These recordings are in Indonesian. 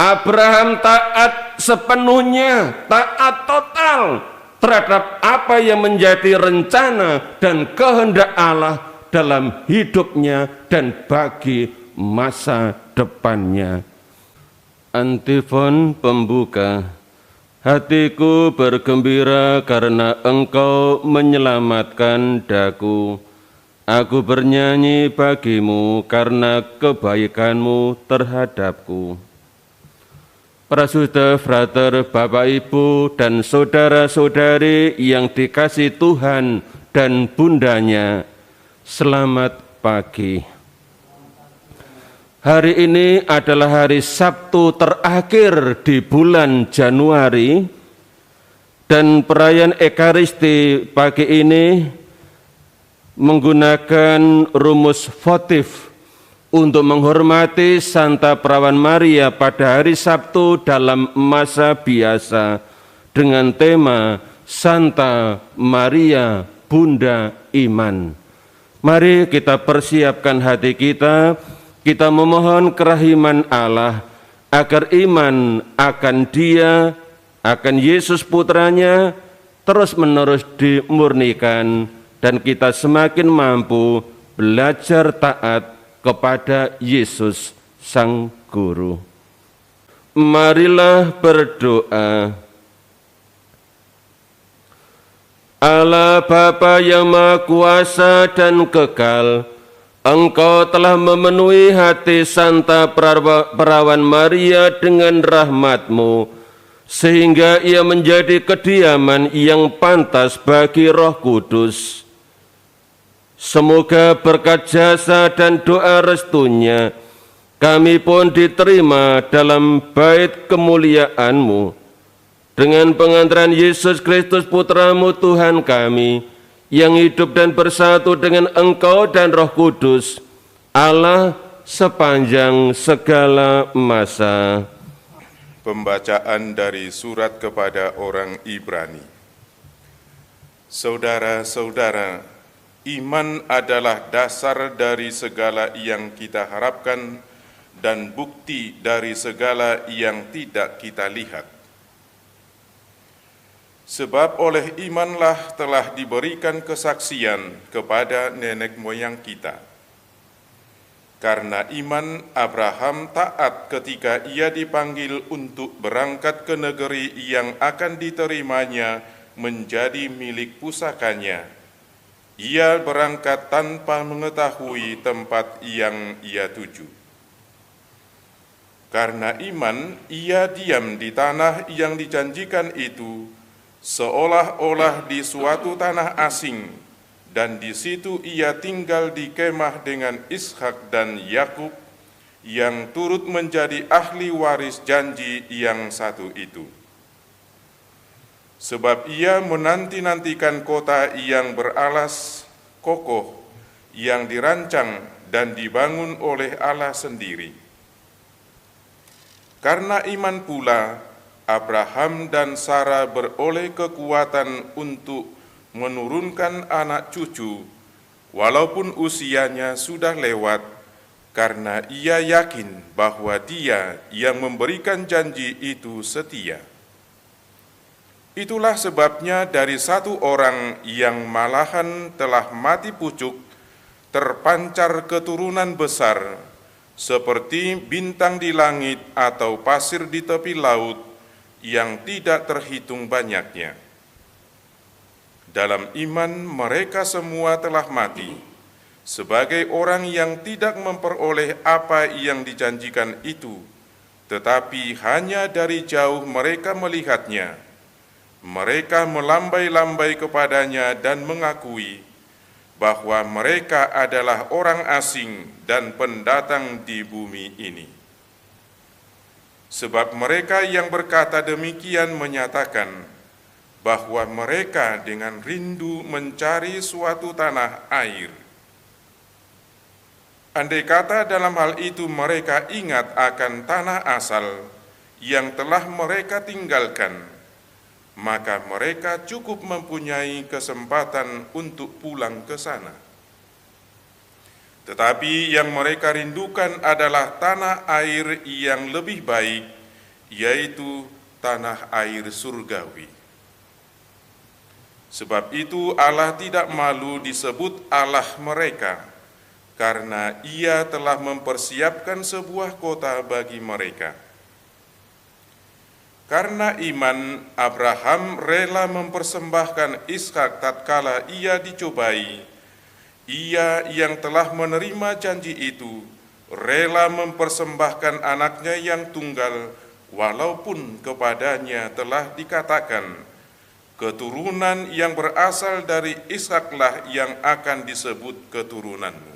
Abraham taat sepenuhnya, taat total terhadap apa yang menjadi rencana dan kehendak Allah dalam hidupnya dan bagi masa depannya. Antifon pembuka. Hatiku bergembira karena Engkau menyelamatkan daku. Aku bernyanyi bagimu karena kebaikanmu terhadapku. Para saudara, frater, Bapak, Ibu, dan saudara-saudari yang dikasihi Tuhan dan bundanya, selamat pagi. Hari ini adalah hari Sabtu terakhir di bulan Januari, dan perayaan Ekaristi pagi ini menggunakan rumus votif untuk menghormati Santa Perawan Maria pada hari Sabtu dalam masa biasa dengan tema Santa Maria Bunda Iman. Mari kita persiapkan hati kita memohon kerahiman Allah agar iman akan Dia, akan Yesus Putranya terus-menerus dimurnikan dan kita semakin mampu belajar taat kepada Yesus Sang Guru. Marilah berdoa. Allah Bapa yang Maha Kuasa dan Kekal, Engkau telah memenuhi hati Santa Perawan Maria dengan rahmat-Mu, sehingga ia menjadi kediaman yang pantas bagi Roh Kudus. Semoga berkat jasa dan doa restunya, kami pun diterima dalam bait kemuliaan-Mu. Dengan pengantaran Yesus Kristus Putra-Mu Tuhan kami, yang hidup dan bersatu dengan Engkau dan Roh Kudus, Allah sepanjang segala masa. Pembacaan dari surat kepada orang Ibrani. Saudara-saudara, iman adalah dasar dari segala yang kita harapkan dan bukti dari segala yang tidak kita lihat. Sebab oleh imanlah telah diberikan kesaksian kepada nenek moyang kita. Karena iman, Abraham taat ketika ia dipanggil untuk berangkat ke negeri yang akan diterimanya menjadi milik pusakanya. Ia berangkat tanpa mengetahui tempat yang ia tuju. Karena iman, ia diam di tanah yang dijanjikan itu, seolah-olah di suatu tanah asing, dan di situ ia tinggal di kemah dengan Ishak dan Yakub, yang turut menjadi ahli waris janji yang satu itu. Sebab ia menanti-nantikan kota yang beralas kokoh, yang dirancang dan dibangun oleh Allah sendiri. Karena iman pula, Abraham dan Sarah beroleh kekuatan untuk menurunkan anak cucu, walaupun usianya sudah lewat, karena ia yakin bahwa Dia yang memberikan janji itu setia. Itulah sebabnya dari satu orang yang malahan telah mati pucuk, terpancar keturunan besar, seperti bintang di langit atau pasir di tepi laut, yang tidak terhitung banyaknya. Dalam iman mereka semua telah mati, sebagai orang yang tidak memperoleh apa yang dijanjikan itu, tetapi hanya dari jauh mereka melihatnya. Mereka melambai-lambai kepadanya dan mengakui bahwa mereka adalah orang asing dan pendatang di bumi ini. Sebab mereka yang berkata demikian menyatakan bahwa mereka dengan rindu mencari suatu tanah air. Andai kata dalam hal itu mereka ingat akan tanah asal yang telah mereka tinggalkan, maka mereka cukup mempunyai kesempatan untuk pulang ke sana. Tetapi yang mereka rindukan adalah tanah air yang lebih baik, yaitu tanah air surgawi. Sebab itu Allah tidak malu disebut Allah mereka, karena Ia telah mempersiapkan sebuah kota bagi mereka. Karena iman, Abraham rela mempersembahkan Ishak tatkala ia dicobai. Ia yang telah menerima janji itu, rela mempersembahkan anaknya yang tunggal, walaupun kepadanya telah dikatakan, keturunan yang berasal dari Ishaklah yang akan disebut keturunanmu.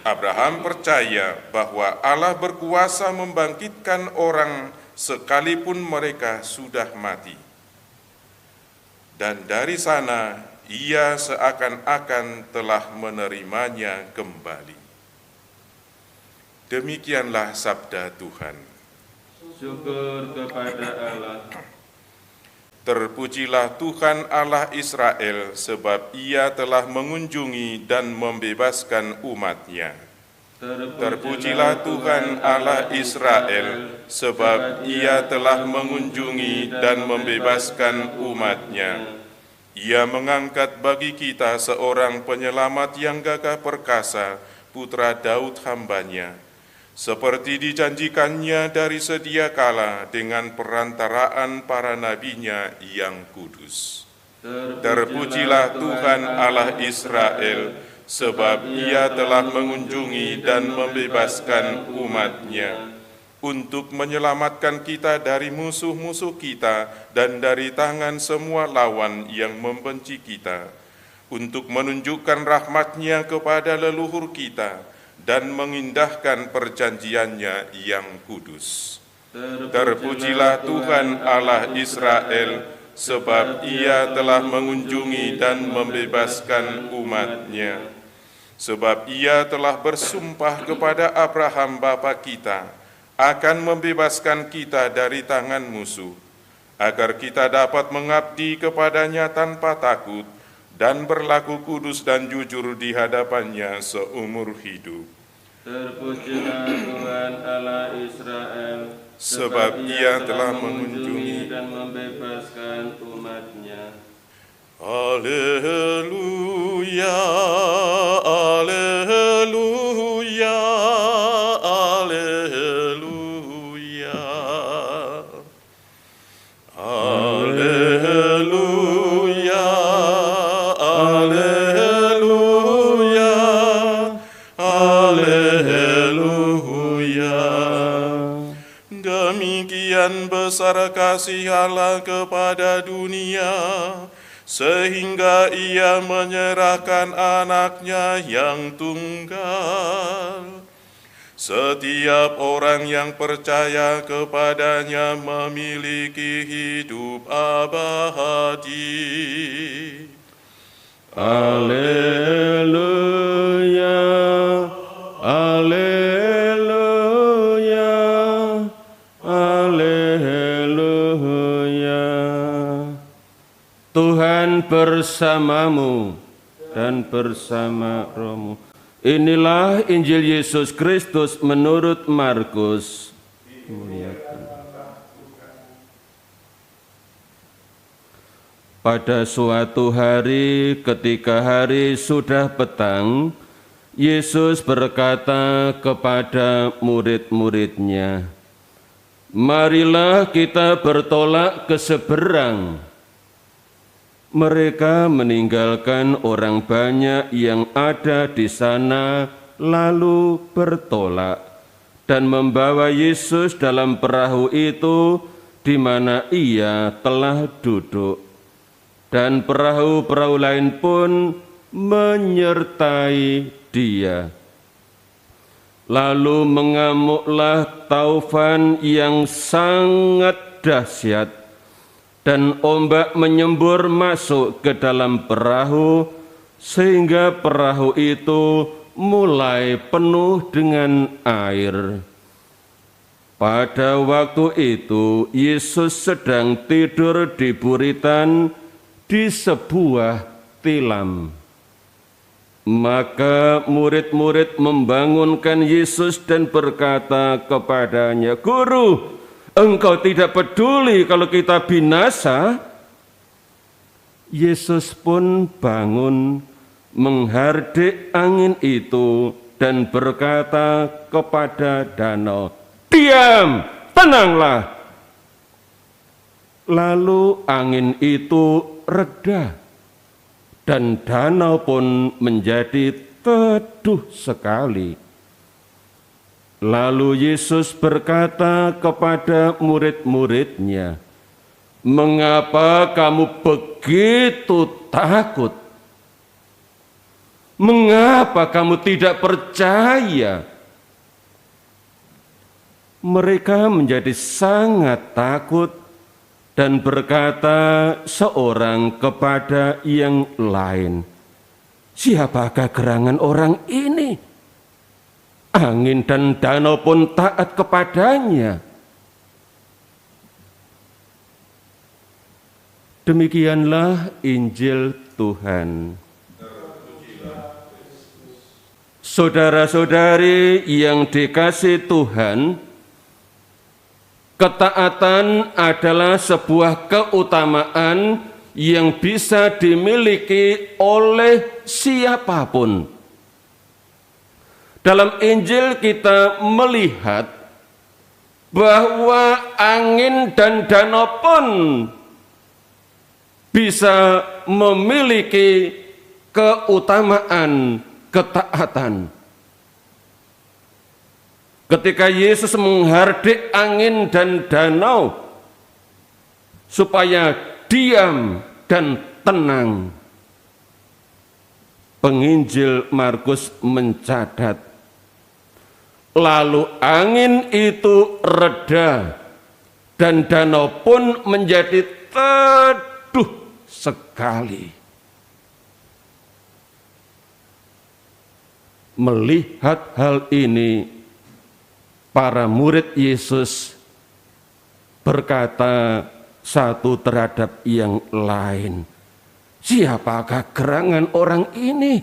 Abraham percaya bahwa Allah berkuasa membangkitkan orang sekalipun mereka sudah mati. Dan dari sana ia seakan-akan telah menerimanya kembali. Demikianlah sabda Tuhan. Syukur kepada Allah. Terpujilah Tuhan Allah Israel, sebab Ia telah mengunjungi dan membebaskan umat-Nya. Terpujilah Tuhan Allah Israel, sebab Ia telah mengunjungi dan membebaskan umat-Nya. Ia mengangkat bagi kita seorang penyelamat yang gagah perkasa, putra Daud hamba-Nya, seperti dijanjikannya dari sedia kala dengan perantaraan para nabinya yang kudus. Terpujilah Tuhan Allah Israel, sebab Ia telah mengunjungi dan membebaskan umat-Nya, untuk menyelamatkan kita dari musuh-musuh kita dan dari tangan semua lawan yang membenci kita, untuk menunjukkan rahmat-Nya kepada leluhur kita, dan mengindahkan perjanjiannya yang kudus. Terpujilah Tuhan Allah Israel, sebab Ia telah mengunjungi dan membebaskan umat-Nya. Sebab Ia telah bersumpah kepada Abraham bapa kita, akan membebaskan kita dari tangan musuh, agar kita dapat mengabdi kepada-Nya tanpa takut, dan berlaku kudus dan jujur di hadapan-Nya seumur hidup. Terpujilah Tuhan Allah Israel, sebab Ia telah mengunjungi dan membebaskan umat-Nya. Alleluia, alleluia, alleluia. Alleluia, alleluia, alleluia. Demikian besar kasih Allah kepada dunia, sehingga Ia menyerahkan anaknya yang tunggal. Setiap orang yang percaya kepada-Nya memiliki hidup abadi. Alleluia, alleluia, alleluia. Tuhan bersamamu dan bersama rohmu. Inilah Injil Yesus Kristus menurut Markus. Pada suatu hari, ketika hari sudah petang, Yesus berkata kepada murid-murid-Nya, "Marilah kita bertolak ke seberang." Mereka meninggalkan orang banyak yang ada di sana, lalu bertolak dan membawa Yesus dalam perahu itu di mana Ia telah duduk. Dan perahu-perahu lain pun menyertai Dia. Lalu mengamuklah taufan yang sangat dahsyat, dan ombak menyembur masuk ke dalam perahu, sehingga perahu itu mulai penuh dengan air. Pada waktu itu, Yesus sedang tidur di buritan di sebuah tilam. Maka murid-murid membangunkan Yesus dan berkata kepadanya, "Guru, Engkau tidak peduli kalau kita binasa?" Yesus pun bangun, menghardik angin itu dan berkata kepada danau, "Diam, tenanglah." Lalu angin itu reda dan danau pun menjadi teduh sekali. Lalu Yesus berkata kepada murid-muridnya, "Mengapa kamu begitu takut? Mengapa kamu tidak percaya?" Mereka menjadi sangat takut dan berkata seorang kepada yang lain, "Siapakah gerangan orang ini? Angin dan danau pun taat kepadanya." Demikianlah Injil Tuhan. Saudara-saudari yang dikasihi Tuhan, ketaatan adalah sebuah keutamaan yang bisa dimiliki oleh siapapun. Dalam Injil kita melihat bahwa angin dan danau pun bisa memiliki keutamaan ketaatan. Ketika Yesus menghardik angin dan danau supaya diam dan tenang, penginjil Markus mencatat, lalu angin itu reda dan danau pun menjadi teduh sekali. Melihat hal ini, para murid Yesus berkata satu terhadap yang lain, "Siapakah gerangan orang ini?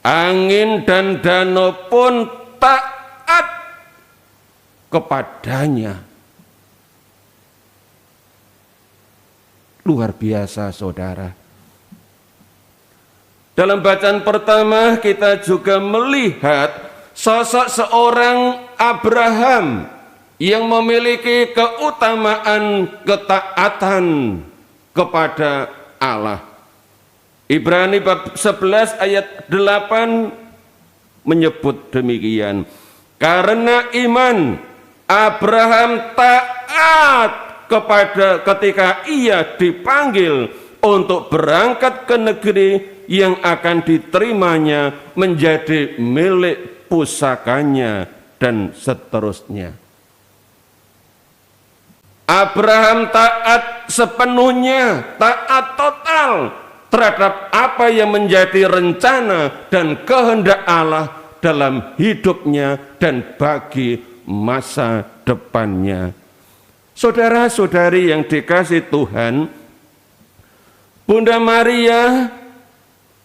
Angin dan danau pun taat kepadanya." Luar biasa, saudara. Dalam bacaan pertama kita juga melihat sosok seorang Abraham yang memiliki keutamaan ketaatan kepada Allah. Ibrani bab 11 ayat 8 menyebut demikian. Karena iman Abraham taat ketika ia dipanggil untuk berangkat ke negeri yang akan diterimanya menjadi milik pusakanya dan seterusnya. Abraham taat sepenuhnya, taat total terhadap apa yang menjadi rencana dan kehendak Allah dalam hidupnya dan bagi masa depannya. Saudara-saudari yang dikasihi Tuhan, Bunda Maria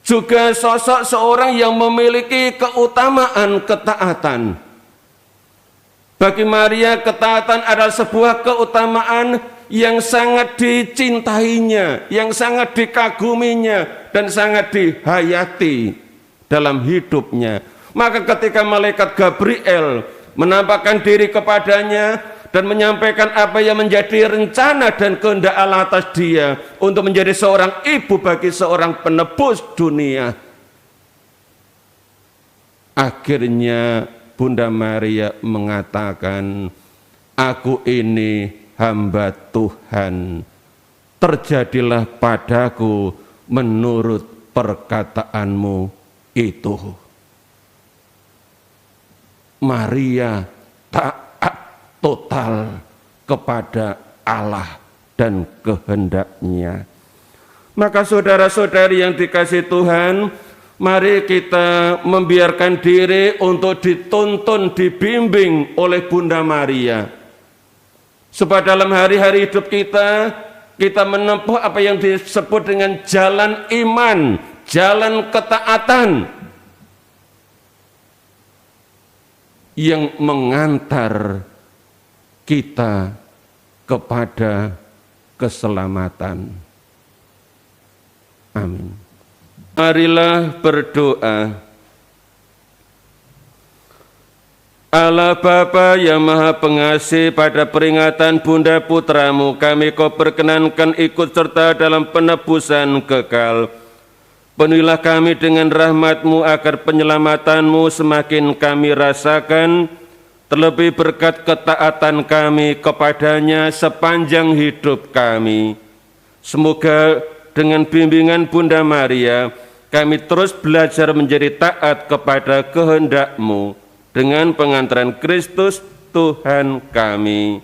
juga sosok seorang yang memiliki keutamaan ketaatan. Bagi Maria, ketaatan adalah sebuah keutamaan yang sangat dicintainya, yang sangat dikaguminya, dan sangat dihayati dalam hidupnya. Maka ketika malaikat Gabriel menampakkan diri kepadanya dan menyampaikan apa yang menjadi rencana dan kehendak Allah atas dia untuk menjadi seorang ibu bagi seorang penebus dunia, akhirnya Bunda Maria mengatakan, "Aku ini hamba Tuhan, terjadilah padaku menurut perkataanmu itu." Maria taat total kepada Allah dan kehendaknya. Maka saudara-saudari yang dikasihi Tuhan, mari kita membiarkan diri untuk dituntun, dibimbing oleh Bunda Maria. Sebab dalam hari-hari hidup kita menempuh apa yang disebut dengan jalan iman, jalan ketaatan yang mengantar kita kepada keselamatan. Amin. Marilah berdoa. Allah Bapa yang Maha Pengasih, pada peringatan Bunda Putramu kami Kau perkenankan ikut serta dalam penebusan kekal. Penuhilah kami dengan rahmat-Mu agar penyelamatan-Mu semakin kami rasakan, terlebih berkat ketaatan kami kepadanya sepanjang hidup kami. Semoga dengan bimbingan Bunda Maria, kami terus belajar menjadi taat kepada kehendak-Mu dengan pengantaran Kristus Tuhan kami.